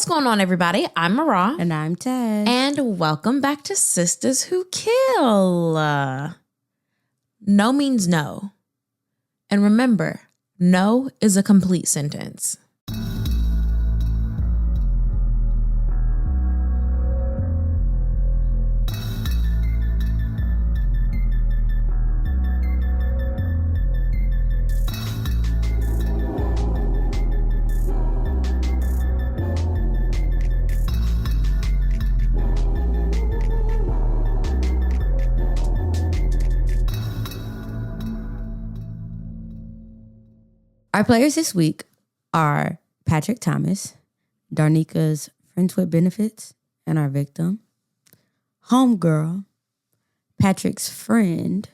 What's going on, everybody? I'm Mara. And I'm Taz. And welcome back to Sisters Who Kill. No means no. And remember, no is a complete sentence. Our players this week are Patrick Thomas, Darnika's friends with benefits and our victim, Homegirl, Patrick's friend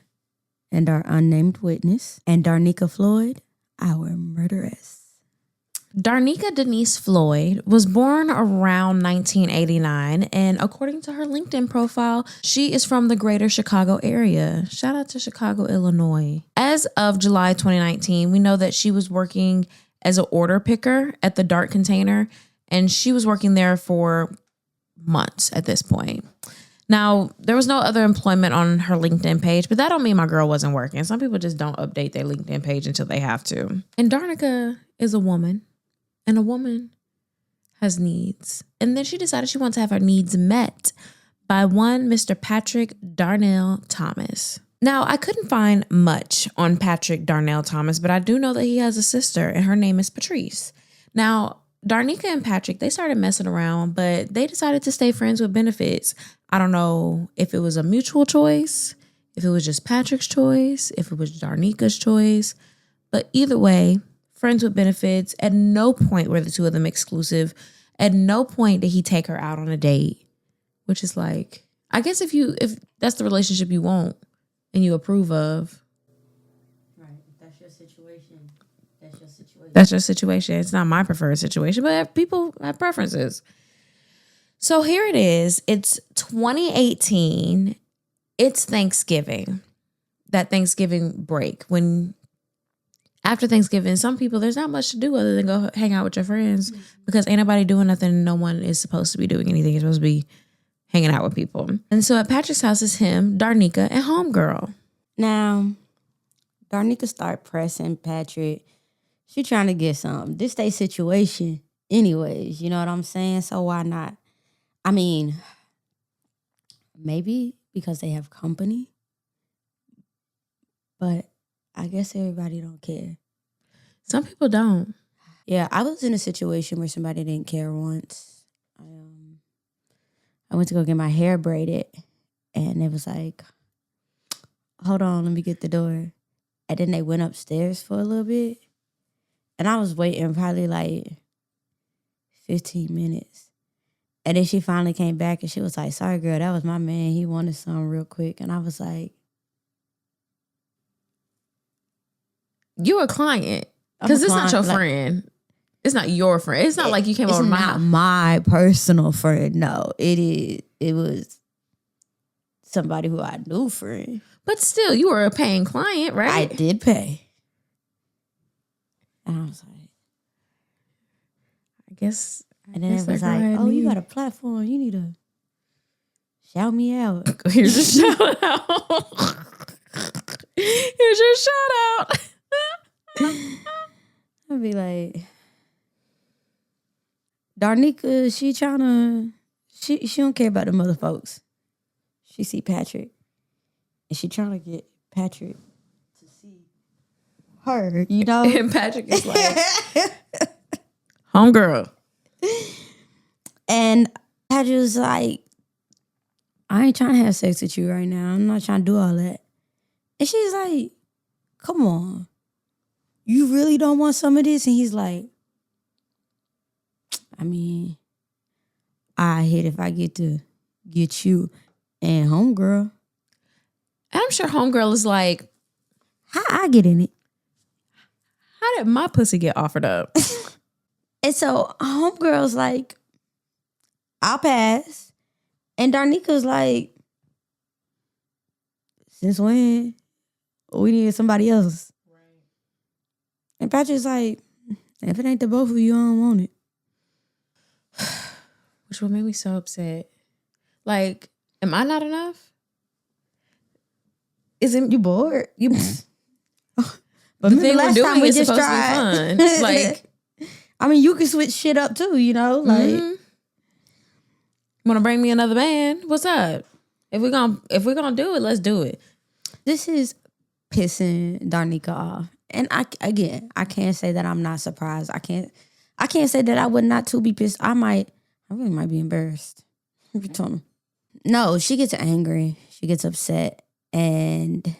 and our unnamed witness, and Darnika Floyd, our murderess. Darnika Denise Floyd was born around 1989, and according to her LinkedIn profile, she is from the greater Chicago area. Shout out to Chicago, Illinois. As of July 2019, we know that she was working as an order picker at the Dark Container, and she was working there for months at this point. Now, there was no other employment on her LinkedIn page, but that don't mean my girl wasn't working. Some people just don't update their LinkedIn page until they have to. And Darnika is a woman. And a woman has needs. And then she decided she wanted to have her needs met by one Mr. Patrick Darnell Thomas. Now, I couldn't find much on Patrick Darnell Thomas, but I do know that he has a sister, and her name is Patrice. Now, Darnika and Patrick, they started messing around, but they decided to stay friends with benefits. I don't know if it was a mutual choice, if it was just Patrick's choice, if it was Darnika's choice, but either way, friends with benefits. At no point were the two of them exclusive. At no point did he take her out on a date, which is like, I guess if that's the relationship you want and you approve of. Right. If that's your situation, that's your situation. That's your situation. It's not my preferred situation, but people have preferences. So here it is. It's 2018. It's Thanksgiving. That Thanksgiving break when after Thanksgiving, some people, there's not much to do other than go hang out with your friends because ain't nobody doing nothing. No one is supposed to be doing anything. You're supposed to be hanging out with people. And so at Patrick's house is him, Darnika, and Homegirl. Now, Darnika start pressing Patrick. She trying to get something. This they situation anyways. You know what I'm saying? So why not? I mean, maybe because they have company. But I guess everybody don't care. Some people don't. Yeah, I was in a situation where somebody didn't care once. I went to go get my hair braided, and it was like, hold on, let me get the door. And then they went upstairs for a little bit, and I was waiting probably like 15 minutes. And then she finally came back, and she was like, sorry, girl, that was my man. He wanted something real quick. And I was like, you a client. Because it's not your friend. It's not your friend. It's not like you came over my house. It's not my personal friend. No, it is. It was somebody who I knew friend. But still, you were a paying client, right? I did pay. And I was like, I guess. And then it was like, oh, you got a platform. You need to shout me out. Here's a shout out. Here's your shout out. I'd be like, Darnika, she don't care about the mother folks. She see Patrick, and she trying to get Patrick to see her, you know? And Patrick is like, homegirl. And Patrick was like, I ain't trying to have sex with you right now. I'm not trying to do all that. And she's like, come on. You really don't want some of this? And he's like, I mean, I hit if I get to get you and homegirl. And I'm sure homegirl is like, how I get in it? How did my pussy get offered up? And so homegirl's like, I'll pass. And Darnika's like, since when? We needed somebody else. Right. And Patrick's like, if it ain't the both of you, I don't want it. Which would make me so upset. Like, am I not enough? Isn't you bored? You. But the remember thing last we're time doing we is just supposed tried. to be fun. Like, I mean, you can switch shit up too, you know? Like, want to bring me another band? What's up? If we're gonna do it, let's do it. this is pissing Darnika off. And I can't say that I'm not surprised. I can't say that I would not too be pissed. I really might be embarrassed. You told him. No, she gets angry. She gets upset. And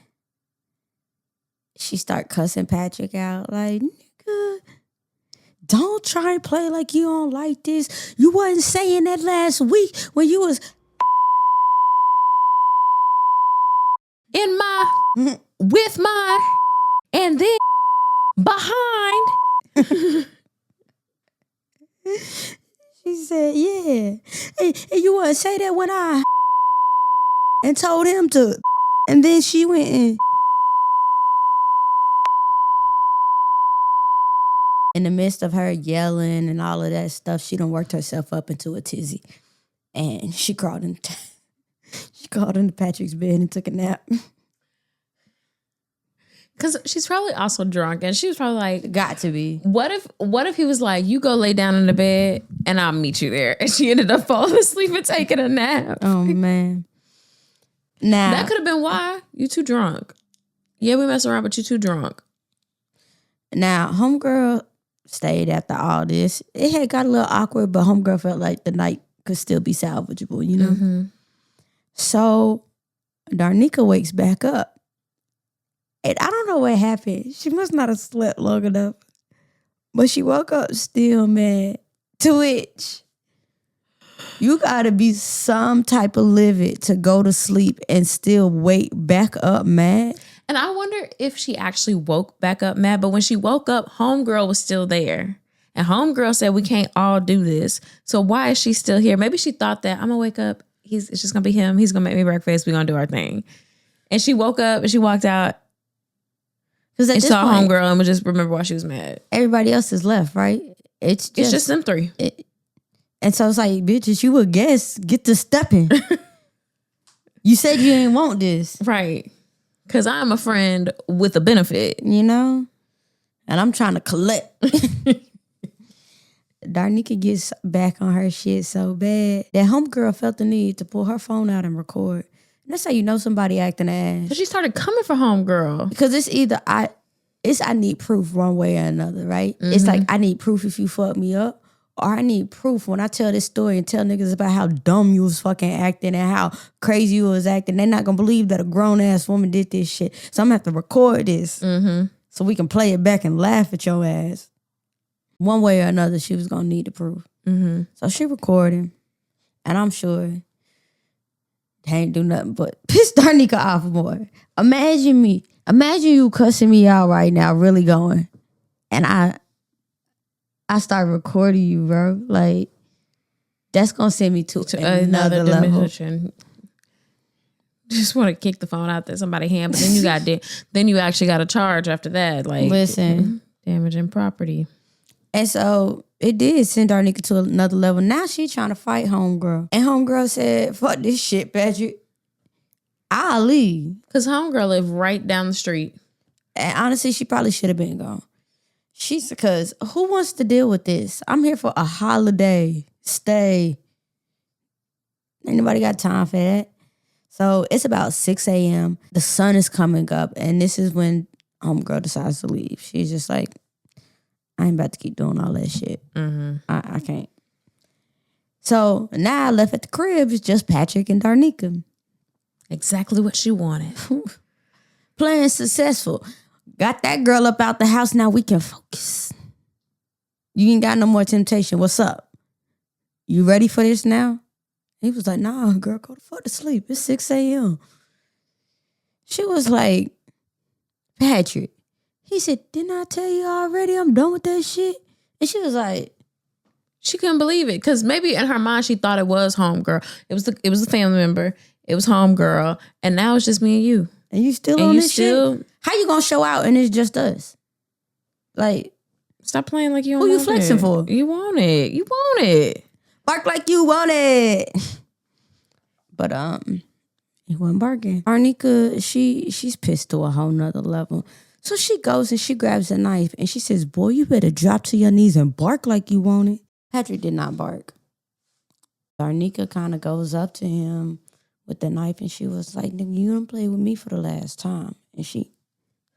she start cussing Patrick out. Like, nigga, don't try and play like you don't like this. You wasn't saying that last week when you was in my, with my, and then behind. She said, yeah. And you wouldn't say that when I and told him to. And then she went in the midst of her yelling and all of that stuff, she done worked herself up into a tizzy. And she crawled into Patrick's bed and took a nap. Because she's probably also drunk, and she was probably like, got to be. What if he was like, you go lay down in the bed and I'll meet you there? And she ended up falling asleep and taking a nap. Oh, man. Now, that could have been why. You too drunk. Yeah, we mess around, but you too drunk. Now, Homegirl stayed after all this. It had got a little awkward, but Homegirl felt like the night could still be salvageable, you know? Mm-hmm. So Darnika wakes back up. And I don't know what happened. She must not have slept long enough. But she woke up still mad. To which, you gotta be some type of livid to go to sleep and still wake back up mad. And I wonder if she actually woke back up mad. But when she woke up, Homegirl was still there. And Homegirl said, we can't all do this. So why is she still here? Maybe she thought that, I'm gonna wake up. It's just gonna be him. He's gonna make me breakfast. We're gonna do our thing. And she woke up and she walked out. And saw Homegirl and would just remember why she was mad. Everybody else is left, right? It's just them three. And so it's like, bitches, you would guess, get to stepping. You said you didn't want this. Right. Because I'm a friend with a benefit. You know? And I'm trying to collect. Darnika gets back on her shit so bad that Homegirl felt the need to pull her phone out and record. And that's how you know somebody acting ass. But she started coming for Homegirl. Because it's either I need proof one way or another, right? Mm-hmm. It's like I need proof if you fuck me up, or I need proof when I tell this story and tell niggas about how dumb you was fucking acting and how crazy you was acting. They're not gonna believe that a grown ass woman did this shit. So I'm gonna have to record this so we can play it back and laugh at your ass. One way or another, she was gonna need the proof. Mm-hmm. So she recorded, and I'm sure they ain't do nothing but piss Darnika off more. Imagine you cussing me out right now, really going, and I start recording you, bro. Like, that's gonna send me to another dimension. Just want to kick the phone out there somebody's hand, but then you actually got to charge after that. Like, listen, damaging property. And so it did send Darnika to another level. Now she trying to fight Homegirl. And Homegirl said, fuck this shit, Patrick. I'll leave. Because Homegirl lived right down the street. And honestly, she probably should have been gone. Because who wants to deal with this? I'm here for a holiday. Stay. Ain't nobody got time for that. So it's about 6 a.m. The sun is coming up. And this is when Homegirl decides to leave. She's just like, I ain't about to keep doing all that shit. Mm-hmm. I can't. So now I left at the crib. It's just Patrick and Darnika. Exactly what she wanted. Plan successful. Got that girl up out the house. Now we can focus. You ain't got no more temptation. What's up? You ready for this now? He was like, nah, girl, go the fuck to sleep. It's 6 a.m. She was like, Patrick. He said, didn't I tell you already I'm done with that shit? And she was like, she couldn't believe it. Because maybe in her mind, she thought it was Homegirl. It was the family member. It was Homegirl. And now it's just me and you. And you still on this shit? How you gonna show out and it's just us? Like, stop playing like you don't who you want flexing it. for? You want it. You want it. Bark like you want it. But he wasn't barking. Darnika, she's pissed to a whole nother level. So she goes and she grabs a knife and she says, boy, you better drop to your knees and bark like you want it. Patrick did not bark. Darnika kind of goes up to him with the knife and she was like, nigga, you done played with me for the last time. And she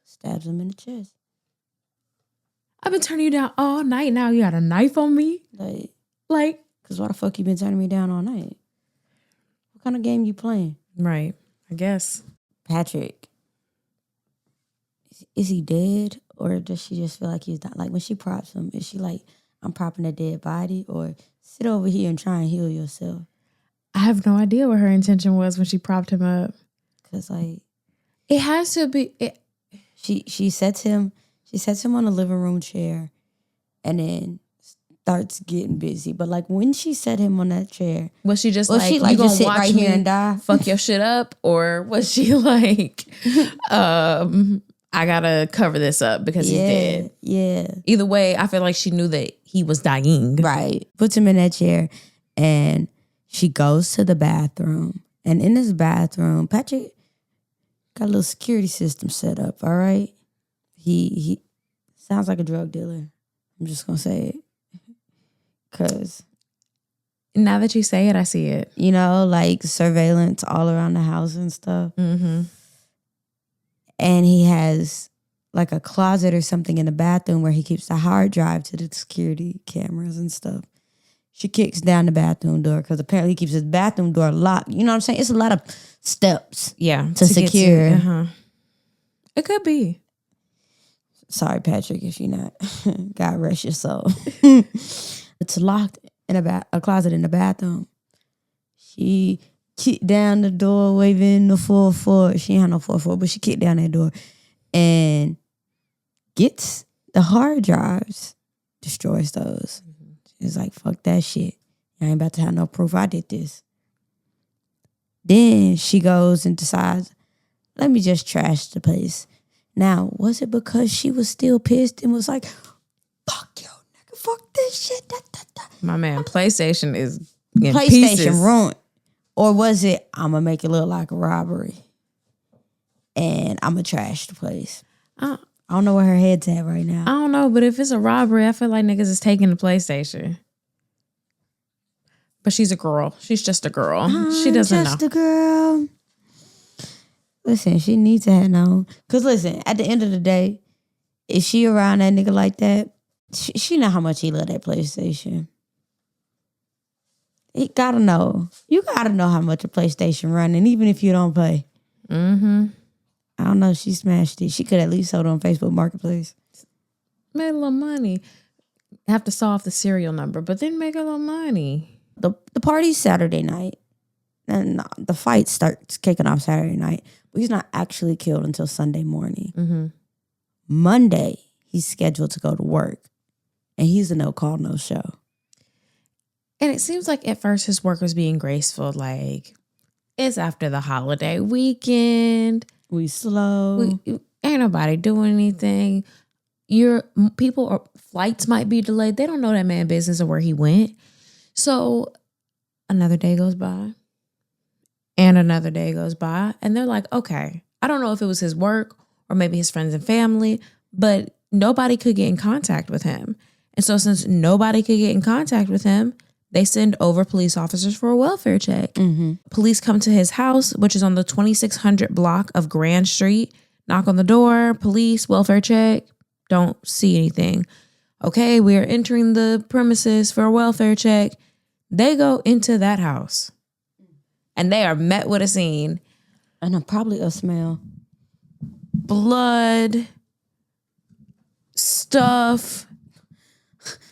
stabs him in the chest. I've been turning you down all night. Now you got a knife on me? Like, because why the fuck you been turning me down all night? What kind of game you playing? Right, I guess. Patrick, is he dead? Or does she just feel like he's not? Like when she props him, is she like, I'm propping a dead body? Or sit over here and try and heal yourself? I have no idea what her intention was when she propped him up. Because like, it has to be. She sets him on a living room chair and then starts getting busy. But like when she set him on that chair, was she just like, you gonna sit right here and die? Fuck your shit up? Or was she like, I gotta cover this up because he's dead? Yeah. Either way, I feel like she knew that he was dying. Right. Puts him in that chair and she goes to the bathroom. And in this bathroom, Patrick got a little security system set up, all right? He sounds like a drug dealer. I'm just gonna say it. Cause now that you say it, I see it. You know, like surveillance all around the house and stuff. Mm-hmm. And he has like a closet or something in the bathroom where he keeps the hard drive to the security cameras and stuff. She kicks down the bathroom door because apparently he keeps his bathroom door locked. You know what I'm saying? It's a lot of steps. Yeah. To secure. It could be. Sorry, Patrick, if you're not. God rest your soul. It's locked in a closet in the bathroom. She kicked down the door, waving the 4-4. She ain't had no 4-4, but she kicked down that door and gets the hard drives, destroys those. She's like, fuck that shit. I ain't about to have no proof I did this. Then she goes and decides, let me just trash the place. Now, was it because she was still pissed and was like, fuck yo, nigga, fuck this shit. Da, da, da. My man, PlayStation is in PlayStation pieces. ruined. Or was it, I'm going to make it look like a robbery and I'm going to trash the place? I don't know where her head's at right now. I don't know, but if it's a robbery, I feel like niggas is taking the PlayStation. But she's a girl. She's just a girl. She doesn't know. Just a girl. Listen, she needs to have known. Because listen, at the end of the day, if she around that nigga like that, she know how much he love that PlayStation. He gotta know. You gotta know how much a PlayStation running, even if you don't play. Mm-hmm. I don't know. She smashed it. She could at least sold it on Facebook Marketplace. Made a little money. Have to saw off the serial number, but then make a little money. The party's Saturday night. And the fight starts kicking off Saturday night. But he's not actually killed until Sunday morning. Mm-hmm. Monday, he's scheduled to go to work. And he's a no call, no show. And it seems like at first his work was being graceful. Like, it's after the holiday weekend. We slow. Ain't nobody doing anything. Flights might be delayed. They don't know that man business or where he went. So another day goes by. And another day goes by. And they're like, okay, I don't know if it was his work or maybe his friends and family, but nobody could get in contact with him. And so since nobody could get in contact with him, they send over police officers for a welfare check. Mm-hmm. Police come to his house, which is on the 2600 block of Grand Street, knock on the door, police, welfare check, don't see anything. Okay, we are entering the premises for a welfare check. They go into that house and they are met with a scene. And probably a smell. Blood, stuff,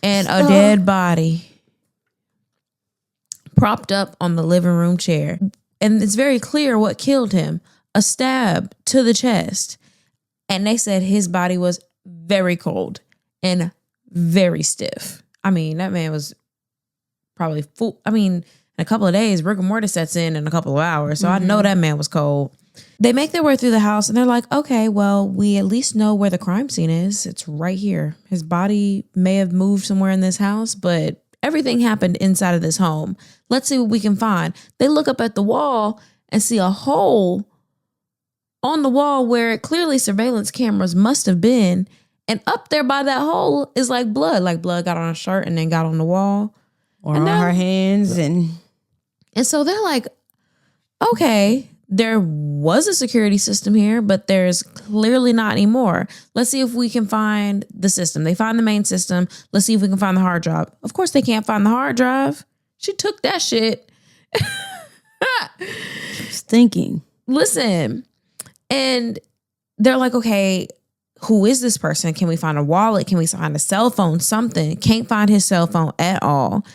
and a dead body propped up on the living room chair. And it's very clear what killed him. A stab to the chest. And they said his body was very cold and very stiff. I mean, that man was probably full. I mean, in a couple of days, rigor mortis sets in a couple of hours. So I know that man was cold. They make their way through the house and they're like, okay, well, we at least know where the crime scene is. It's right here. His body may have moved somewhere in this house, but Everything happened inside of this home. Let's see what we can find. They look up at the wall and see a hole on the wall where clearly surveillance cameras must have been. And up there by that hole is like blood. Like blood got on a shirt and then got on the wall. Or on her hands. And so they're like, okay, there was a security system here, but there's clearly not anymore. Let's see if we can find the system. They find the main system. Let's see if we can find the hard drive. Of course, they can't find the hard drive. She took that shit. Just thinking. Listen. And they're like, okay, who is this person? Can we find a wallet? Can we find a cell phone? Something. Can't find his cell phone at all.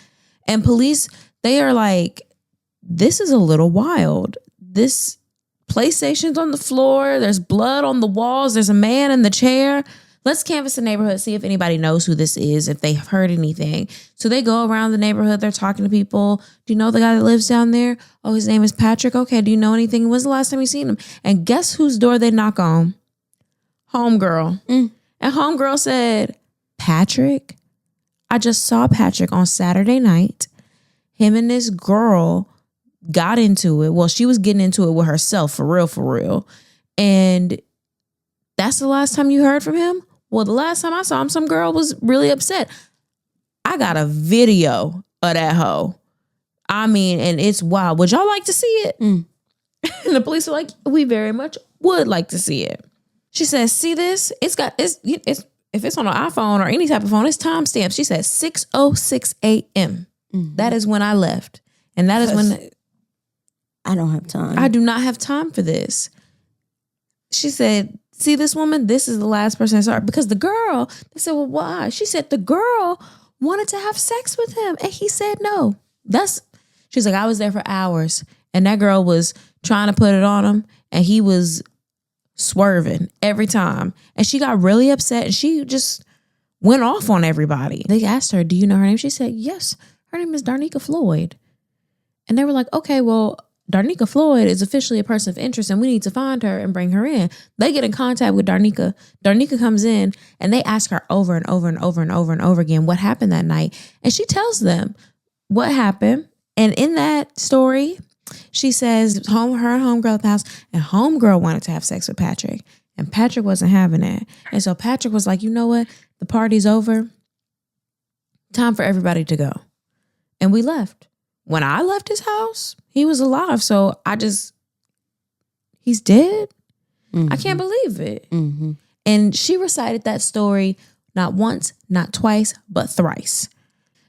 And police, they are like, this is a little wild. This PlayStation's on the floor. There's blood on the walls. There's a man in the chair. Let's canvass the neighborhood, see if anybody knows who this is, if they've heard anything. So they go around the neighborhood. They're talking to people. Do you know the guy that lives down there? Oh, his name is Patrick. Okay, do you know anything? When's the last time you seen him? And guess whose door they knock on? Homegirl. And Homegirl said, Patrick? I just saw Patrick on Saturday night. Him and this girl got into it. Well, she was getting into it with herself, for real. And that's the last time you heard from him? Well, the last time I saw him, some girl was really upset. I got a video of that hoe. I mean, and it's wild. Would y'all like to see it? And the police are like, we very much would like to see it. She says, see this? It's if it's on an iPhone or any type of phone, it's timestamped. She says 6:06 a.m. That is when I left. And that is when I don't have time. I do not have time for this. She said, see this woman? This is the last person I saw her. Because the girl, they said, well, why? She said the girl wanted to have sex with him. And he said no. She's like, I was there for hours. And that girl was trying to put it on him. And he was swerving every time. And she got really upset. And she just went off on everybody. They asked her, do you know her name? She said, yes. Her name is Darnika Floyd. And they were like, okay, well, Darnika Floyd is officially a person of interest and we need to find her and bring her in. They get in contact with Darnika. Darnika comes in and they ask her over and over and over and over and over again what happened that night. And she tells them what happened. And in that story, she says her and Homegirl at the house, and Homegirl wanted to have sex with Patrick. And Patrick wasn't having it. And so Patrick was like, you know what? The party's over. Time for everybody to go. And we left. When I left his house, he was alive. So he's dead. I can't believe it. And she recited that story not once, not twice, but thrice.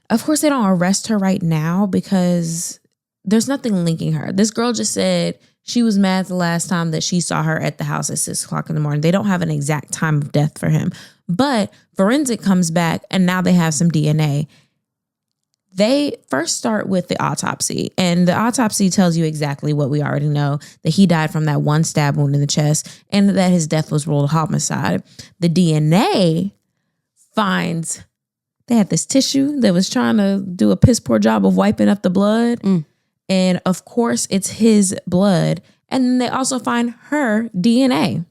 Of course, they don't arrest her right now because there's nothing linking her. This girl just said she was mad the last time that she saw her at the house at 6 o'clock in the morning. They don't have an exact time of death for him. But forensic comes back and now they have some DNA. They first start with the autopsy, and the autopsy tells you exactly what we already know, that he died from that one stab wound in the chest and that his death was ruled homicide. The DNA finds they had this tissue that was trying to do a piss poor job of wiping up the blood. And of course, it's his blood. And then they also find her DNA.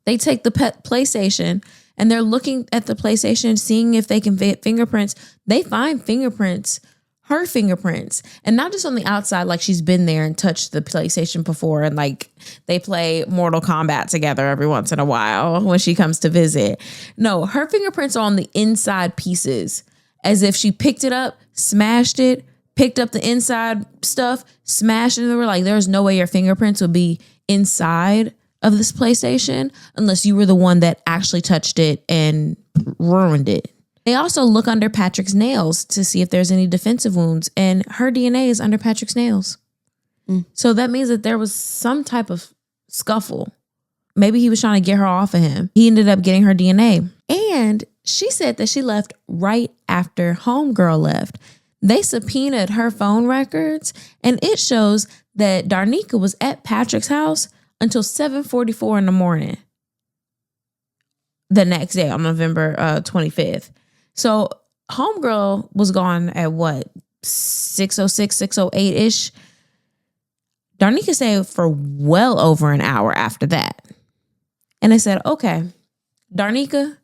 They take the PlayStation and they're looking at the PlayStation, seeing if they can fit fingerprints. They find fingerprints, her fingerprints. And not just on the outside, like she's been there and touched the PlayStation before. And like they play Mortal Kombat together every once in a while when she comes to visit. No, her fingerprints are on the inside pieces, as if she picked it up, smashed it, picked up the inside stuff, smashed it. And they were like, there's no way your fingerprints would be inside of this PlayStation unless you were the one that actually touched it and ruined it. They also look under Patrick's nails to see if there's any defensive wounds, and her DNA is under Patrick's nails. So that means that there was some type of scuffle. Maybe he was trying to get her off of him. He ended up getting her DNA. And she said that she left right after Homegirl left. They subpoenaed her phone records, and it shows that Darnika was at Patrick's house until 7:44 in the morning the next day on November 25th. So Homegirl was gone at what, 6:06, 6:08-ish? Darnika stayed for well over an hour after that. And they said, okay, Darnika,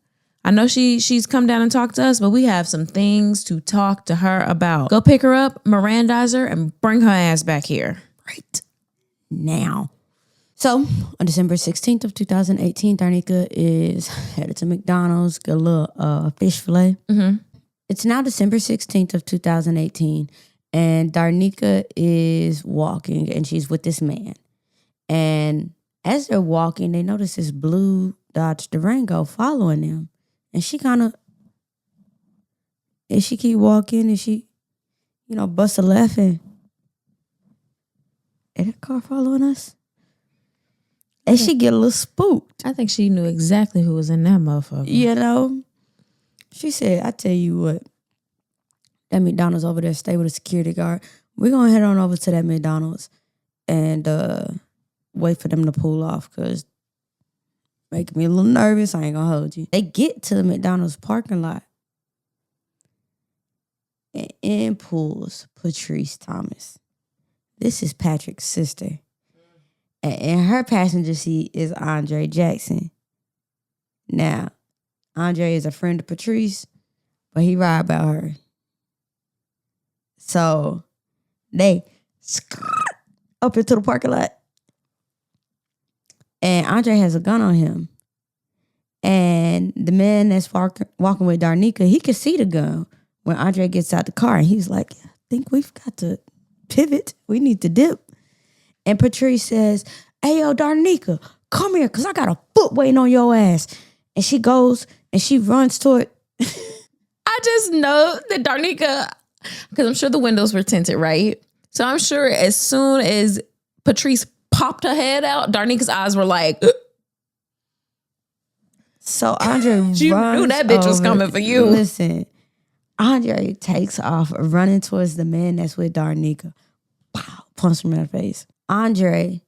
I know she's come down and talked to us, but we have some things to talk to her about. Go pick her up, Mirandize her, and bring her ass back here. Right now. So, on December 16th of 2018, Darnika is headed to McDonald's, get a little fish fillet. Mm-hmm. It's now December 16th of 2018, and Darnika is walking, and she's with this man. And as they're walking, they notice this blue Dodge Durango following them. And she kind of, she keep walking, and she, bust a left, and is that car following us? And she get a little spooked. I think she knew exactly who was in that motherfucker. She said, I tell you what, that McDonald's over there, stay with a security guard. We're going to head on over to that McDonald's and wait for them to pull off, because making me a little nervous. I ain't going to hold you. They get to the McDonald's parking lot, and in pulls Patrice Thomas. This is Patrick's sister. And in her passenger seat is Andre Jackson. Now, Andre is a friend of Patrice, but he ride about her. So they up into the parking lot. And Andre has a gun on him. And the man that's walking with Darnika, he could see the gun when Andre gets out the car. And he's like, I think we've got to pivot. We need to dip. And Patrice says, hey, yo, Darnika, come here, because I got a foot waiting on your ass. And she goes and she runs toward. I just know that Darnika, because I'm sure the windows were tinted, right? So I'm sure as soon as Patrice popped her head out, Darnika's eyes were like, so Andre you knew that bitch was coming for you. Listen, Andre takes off running towards the man that's with Darnika. Wow, punch him in the face. Andre,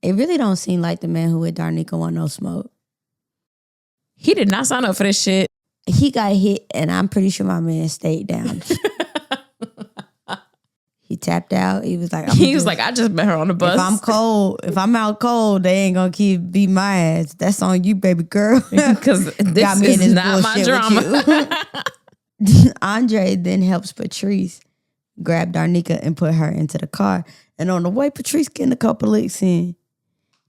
it really don't seem like the man who with Darnika want no smoke. He did not sign up for this shit. He got hit, and I'm pretty sure my man stayed down. He tapped out. He was like, I just met her on the bus. If I'm out cold, they ain't gonna keep beat my ass. That's on you, baby girl. Because this is not my drama. Andre then helps Patrice grab Darnika and put her into the car. And on the way, Patrice getting a couple licks in.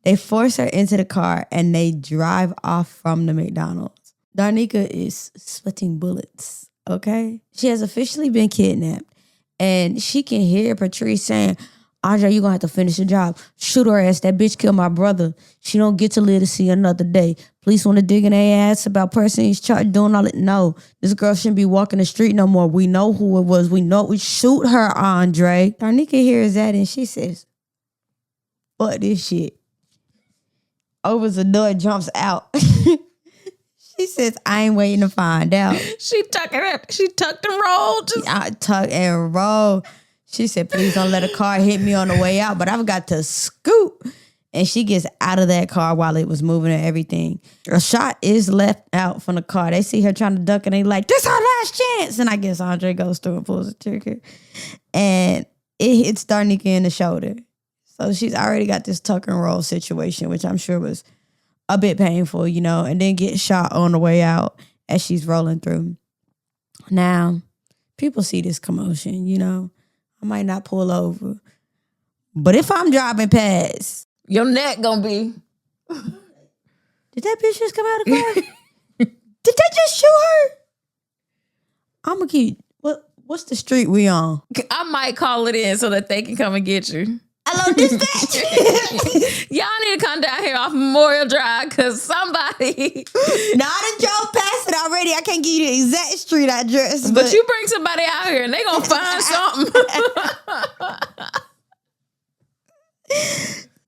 They force her into the car and they drive off from the McDonald's. Darnika is sweating bullets, okay? She has officially been kidnapped. And she can hear Patrice saying, Andre, you gonna have to finish the job. Shoot her ass. That bitch killed my brother. She don't get to live to see another day. Police want to dig in their ass about person he's charged doing all that. No, this girl shouldn't be walking the street no more. We know who it was. We know we shoot her, Andre. Darnika hears that and she says, fuck this shit. Opens the door and jumps out. She says, I ain't waiting to find out. She tucked and rolled. I tuck and roll. She said, please don't let a car hit me on the way out, but I've got to scoot. And she gets out of that car while it was moving and everything. A shot is left out from the car. They see her trying to duck and they like, this our last chance. And I guess Andre goes through and pulls the trigger. And it hits Darnika in the shoulder. So she's already got this tuck and roll situation, which I'm sure was a bit painful, and then get shot on the way out as she's rolling through. Now, people see this commotion, I might not pull over. But if I'm driving past, your neck gonna be. Did that bitch just come out of the car? Did they just shoot her? I'm gonna keep. What's the street we on? I might call it in so that they can come and get you. Hello, dispatch. Y'all need to come down here off Memorial Drive because somebody. No, I done drove past it already. I can't give you the exact street address. But you bring somebody out here and they gonna find something.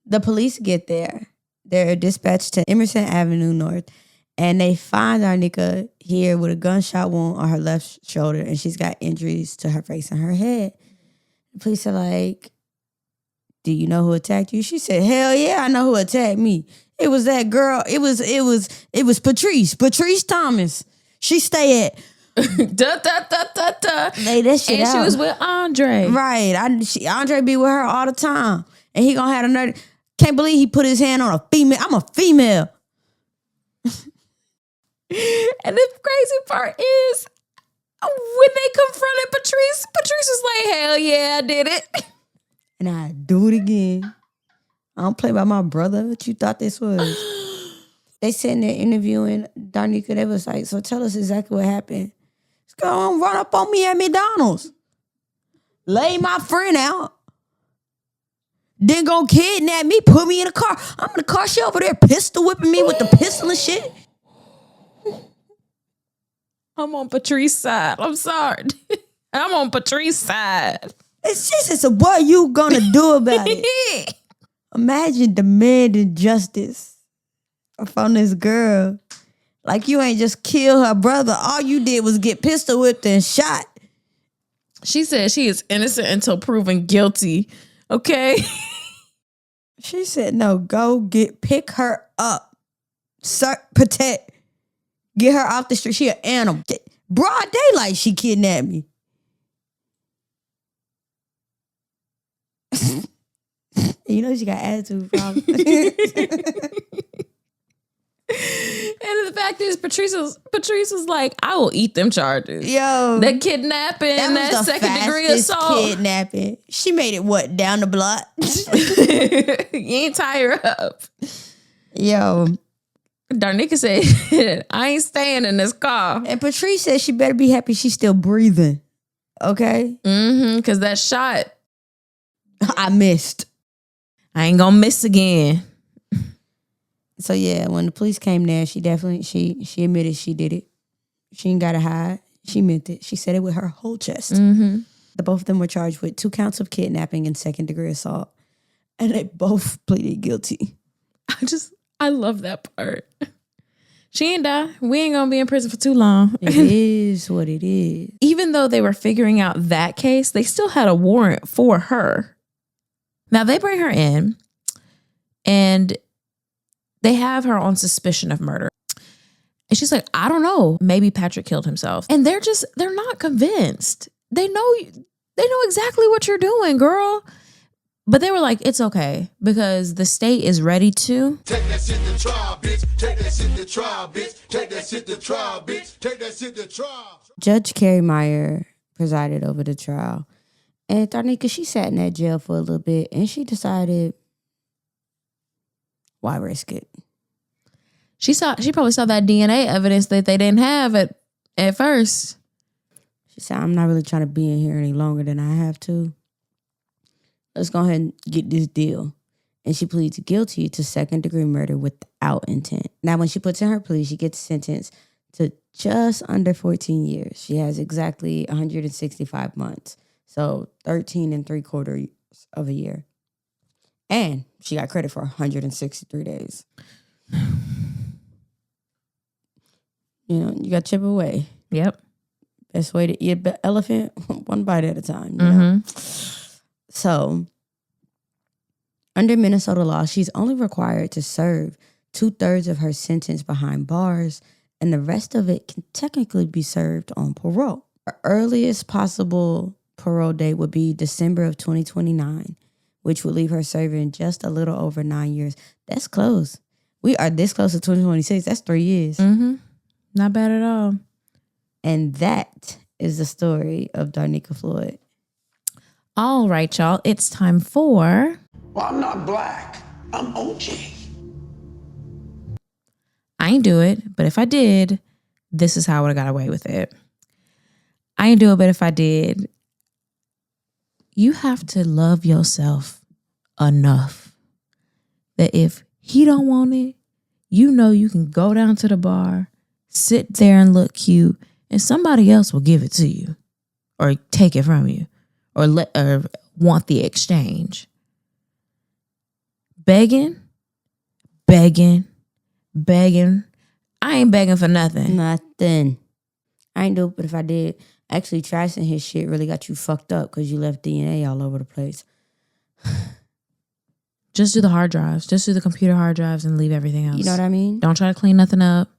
The police get there. They're dispatched to Emerson Avenue North, and they find Darnika here with a gunshot wound on her left shoulder, and she's got injuries to her face and her head. The police are like, do you know who attacked you? She said, hell yeah, I know who attacked me. It was that girl. It was Patrice Thomas. She stay at Lay that shit and out. she was with Andre. Right. Andre be with her all the time. And he gonna have another. Can't believe he put his hand on a female. I'm a female. And the crazy part is when they confronted Patrice was like, hell yeah, I did it. And I do it again. I don't play by my brother. What you thought this was? They sitting there interviewing Darnika. They was like, so tell us exactly what happened. This girl don't run up on me at McDonald's. Lay my friend out. Then go kidnap me, put me in a car. I'm in the car. She over there pistol whipping me with the pistol and shit. I'm on Patrice's side. I'm sorry. I'm on Patrice's side. It's a what you gonna do about it? Imagine demanding justice from this girl. Like you ain't just kill her brother. All you did was get pistol whipped and shot. She said she is innocent until proven guilty. Okay? She said, no, pick her up. Protect. Get her off the street. She an animal. Broad daylight, she kidnapped me. You know she got attitude problems. And the fact is, Patrice was like, I will eat them charges. Yo. That kidnapping, that second degree assault. Kidnapping. She made it what? Down the block? You ain't tie her up. Yo. Darnika said, I ain't staying in this car. And Patrice said she better be happy she's still breathing. Okay? Because that shot. I missed. I ain't gonna miss again. So yeah, when the police came there, she admitted she did it. She ain't gotta hide. She meant it. She said it with her whole chest. The both of them were charged with 2 counts of kidnapping and second degree assault. And they both pleaded guilty. I love that part. She ain't die. We ain't gonna be in prison for too long. It is what it is. Even though they were figuring out that case, they still had a warrant for her. Now they bring her in and they have her on suspicion of murder. And she's like, I don't know. Maybe Patrick killed himself. And they're not convinced. They know exactly what you're doing, girl. But they were like, it's okay because the state is ready to take that shit to trial, bitch. Take that shit to trial, bitch. Take that shit to trial, bitch. Take that shit to trial. Judge Carrie Meyer presided over the trial. And Darnika, she sat in that jail for a little bit and she decided, why risk it? She probably saw that DNA evidence that they didn't have at first. She said, I'm not really trying to be in here any longer than I have to. Let's go ahead and get this deal. And she pleads guilty to second degree murder without intent. Now, when she puts in her plea, she gets sentenced to just under 14 years. She has exactly 165 months. So 13 3/4 of a year. And she got credit for 163 days. You know, you got to chip away. Yep. Best way to eat an elephant, one bite at a time. You know? So, under Minnesota law, she's only required to serve 2/3 of her sentence behind bars, and the rest of it can technically be served on parole. Her earliest possible parole date would be December of 2029, which would leave her serving just a little over 9 years. That's close. We are this close to 2026. That's 3 years. Not bad at all. And that is the story of Darnika Floyd. All right, y'all. It's time for... Well, I'm not black. I'm OJ. I ain't do it, but if I did, this is how I would have got away with it. I ain't do it, but if I did, you have to love yourself enough that if he don't want it, you know you can go down to the bar, sit there and look cute, and somebody else will give it to you or take it from you or want the exchange. Begging. I ain't begging for nothing. Nothing. I ain't do it, but if I did, actually tracing his shit really got you fucked up because you left DNA all over the place. Just do the hard drives. Just do the computer hard drives and leave everything else. You know what I mean? Don't try to clean nothing up.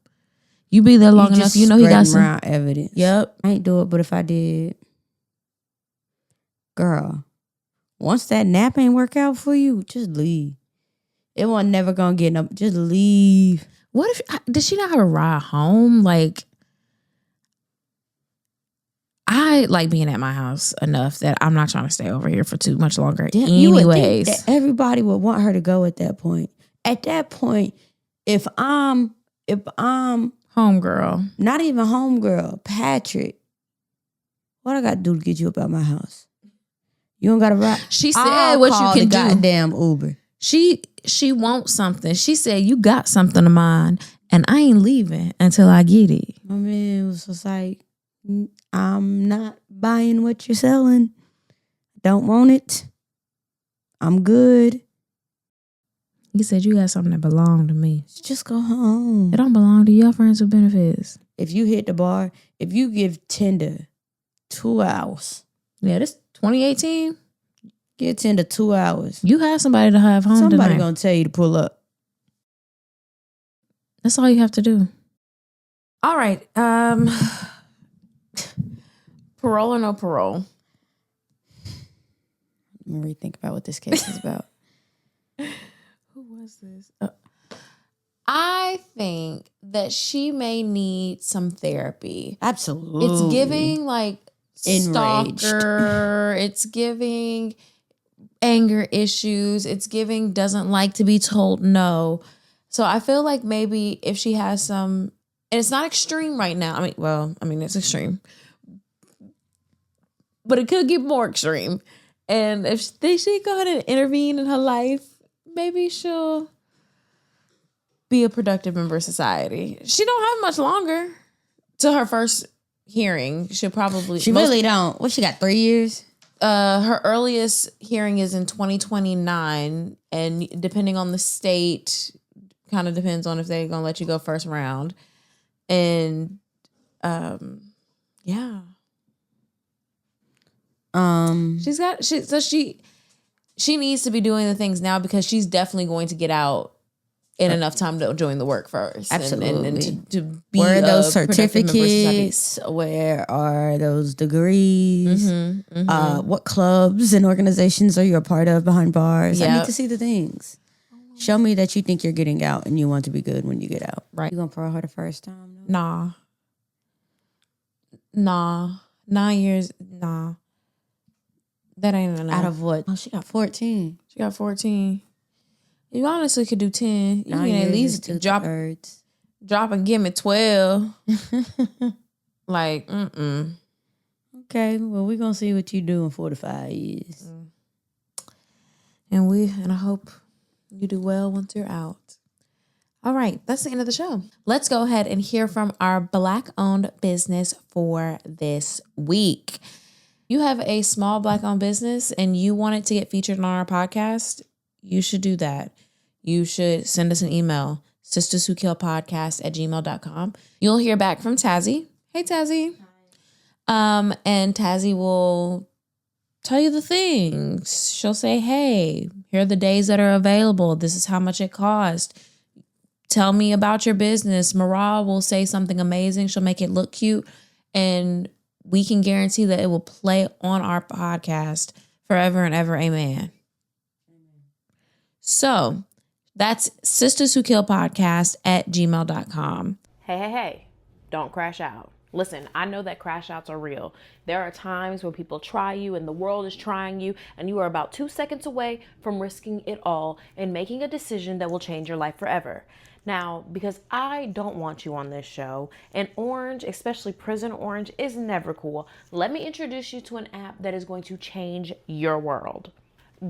You be there long enough. You know he got some around evidence. Yep. I ain't do it, but if I did, girl, once that nap ain't work out for you, just leave. It wasn't never gonna get no. Just leave. What if, did she not have a ride home? Like, I like being at my house enough that I'm not trying to stay over here for too much longer. Damn, you would think Anyways, that everybody would want her to go at that point. At that point, if I'm homegirl. not even homegirl, Patrick, what I got to do to get you up out my house? You don't got to ride. She said I'll what call you can the do. goddamn Uber. She wants something. She said, you got something of mine, and I ain't leaving until I get it. I mean, it was just like, I'm not buying what you're selling. Don't want it. I'm good. He said, you got something that belong to me. Just go home. It don't belong to your friends with benefits. If you hit the bar, if you give Tinder 2 hours. Yeah, this 2018. Give Tinder 2 hours. You have somebody to have home Somebody tonight. gonna tell you to pull up. That's all you have to do. All right. Parole or no parole? Let me rethink about what this case is about. Who was this? I think that she may need some therapy. Absolutely. It's giving like Enraged. stalker. It's giving anger issues. It's giving doesn't like to be told no. So I feel like maybe if she has some, and it's not extreme right now. I mean, it's extreme, but it could get more extreme. And if she go ahead and intervene in her life, maybe she'll be a productive member of society. She don't have much longer till her first hearing. She really don't. What, she got 3 years? Her earliest hearing is in 2029, and depending on the state, kind of depends on if they're gonna let you go first round. And yeah. She needs to be doing the things now because she's definitely going to get out in enough time to join the workforce. Absolutely. And to be Where are those a productive member of society. certificates? Where are those degrees? What clubs and organizations are you a part of behind bars? I Yep. need to see the things. Show me that you think you're getting out and you want to be good when you get out. Right. You gonna parole her the first time? No? Nah. 9 years, nah. That ain't enough. Out of what? Oh, she got 14. She got 14. You honestly could do 10. You 9 can at years least is drop two-thirds. and give me 12. Like, Okay, well, we're gonna see what you do in 4 to 5 years. And I hope you do well once you're out. All right, that's the end of the show. Let's go ahead and hear from our Black-owned business for this week. You have a small Black-owned business and you want it to get featured on our podcast, you should do that. You should send us an email, SistasWhoKill@gmail.com. You'll hear back from Tazzy. Hey, Tazzy. And Tazzy will tell you the things. She'll say, hey, here are the days that are available. This is how much it cost. Tell me about your business. Mara will say something amazing. She'll make it look cute. And we can guarantee that it will play on our podcast forever and ever. Amen. So that's SistasWhoKill@gmail.com. Hey. Don't crash out. Listen, I know that crash outs are real. There are times when people try you and the world is trying you, and you are about 2 seconds away from risking it all and making a decision that will change your life forever. Now, because I don't want you on this show, and orange, especially prison orange, is never cool, let me introduce you to an app that is going to change your world.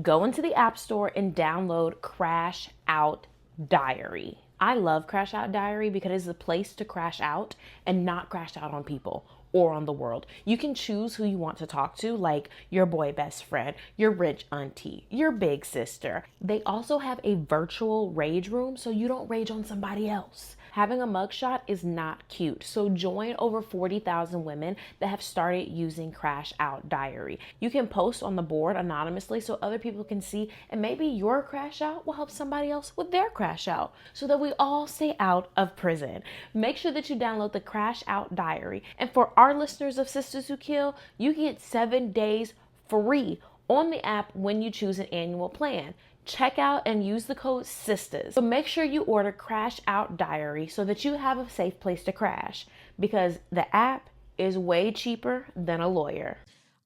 Go into the App Store and download Crash Out Diary. I love Crash Out Diary because it's a place to crash out and not crash out on people or on the world. You can choose who you want to talk to, like your boy best friend, your rich auntie, your big sister. They also have a virtual rage room so you don't rage on somebody else. Having a mugshot is not cute, so join over 40,000 women that have started using Crash Out Diary. You can post on the board anonymously so other people can see, and maybe your crash out will help somebody else with their crash out so that we all stay out of prison. Make sure that you download the Crash Out Diary. And for our listeners of Sisters Who Kill, you get 7 days free on the app when you choose an annual plan. Check out and use the code SISTAS. So make sure you order Crash Out Diary so that you have a safe place to crash, because the app is way cheaper than a lawyer.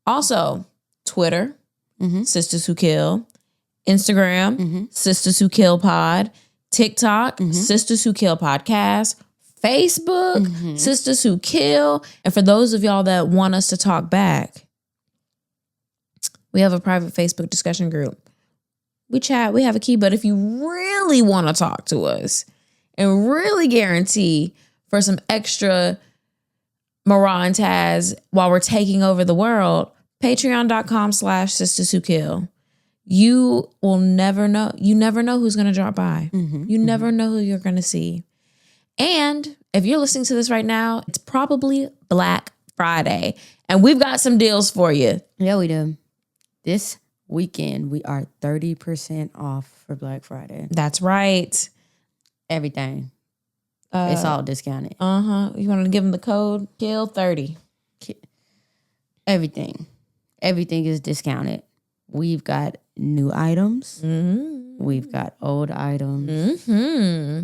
Also, Twitter, Sisters Who Kill, Instagram, Sisters Who Kill Pod, TikTok, Sisters Who Kill Podcast, Facebook, Sisters Who Kill. And for those of y'all that want us to talk back, we have a private Facebook discussion group. We chat, we have a key, but if you really want to talk to us and really guarantee for some extra Marah and Taz while we're taking over the world, patreon.com/SistasWhoKill. You will never know. You never know who's going to drop by. You never know who you're going to see. And if you're listening to this right now, it's probably Black Friday. And we've got some deals for you. Yeah, we do. This weekend, we are 30% off for Black Friday. That's right. Everything. It's all discounted. You want to give them the code KILL30. Everything. Everything is discounted. We've got new items. We've got old items.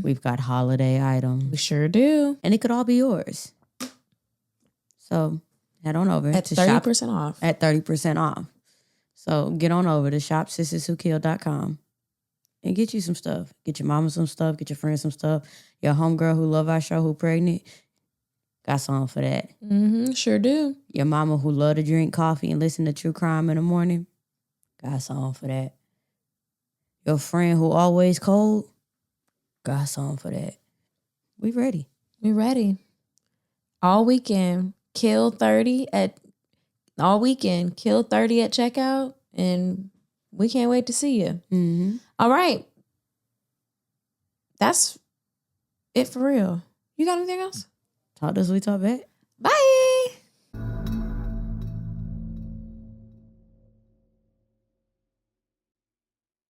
We've got holiday items. We sure do. And it could all be yours. So head on over At to 30% off. At 30% off. So get on over to shopsistaswhokill.com and get you some stuff. Get your mama some stuff. Get your friends some stuff. Your homegirl who love our show, who pregnant, got something for that. Sure do. Your mama who love to drink coffee and listen to true crime in the morning, got something for that. Your friend who always cold, got something for that. We ready. We ready. All weekend, KILL30 at checkout, and we can't wait to see you. All right. That's it for real. You got anything else? Talk to us, we talk back. Bye.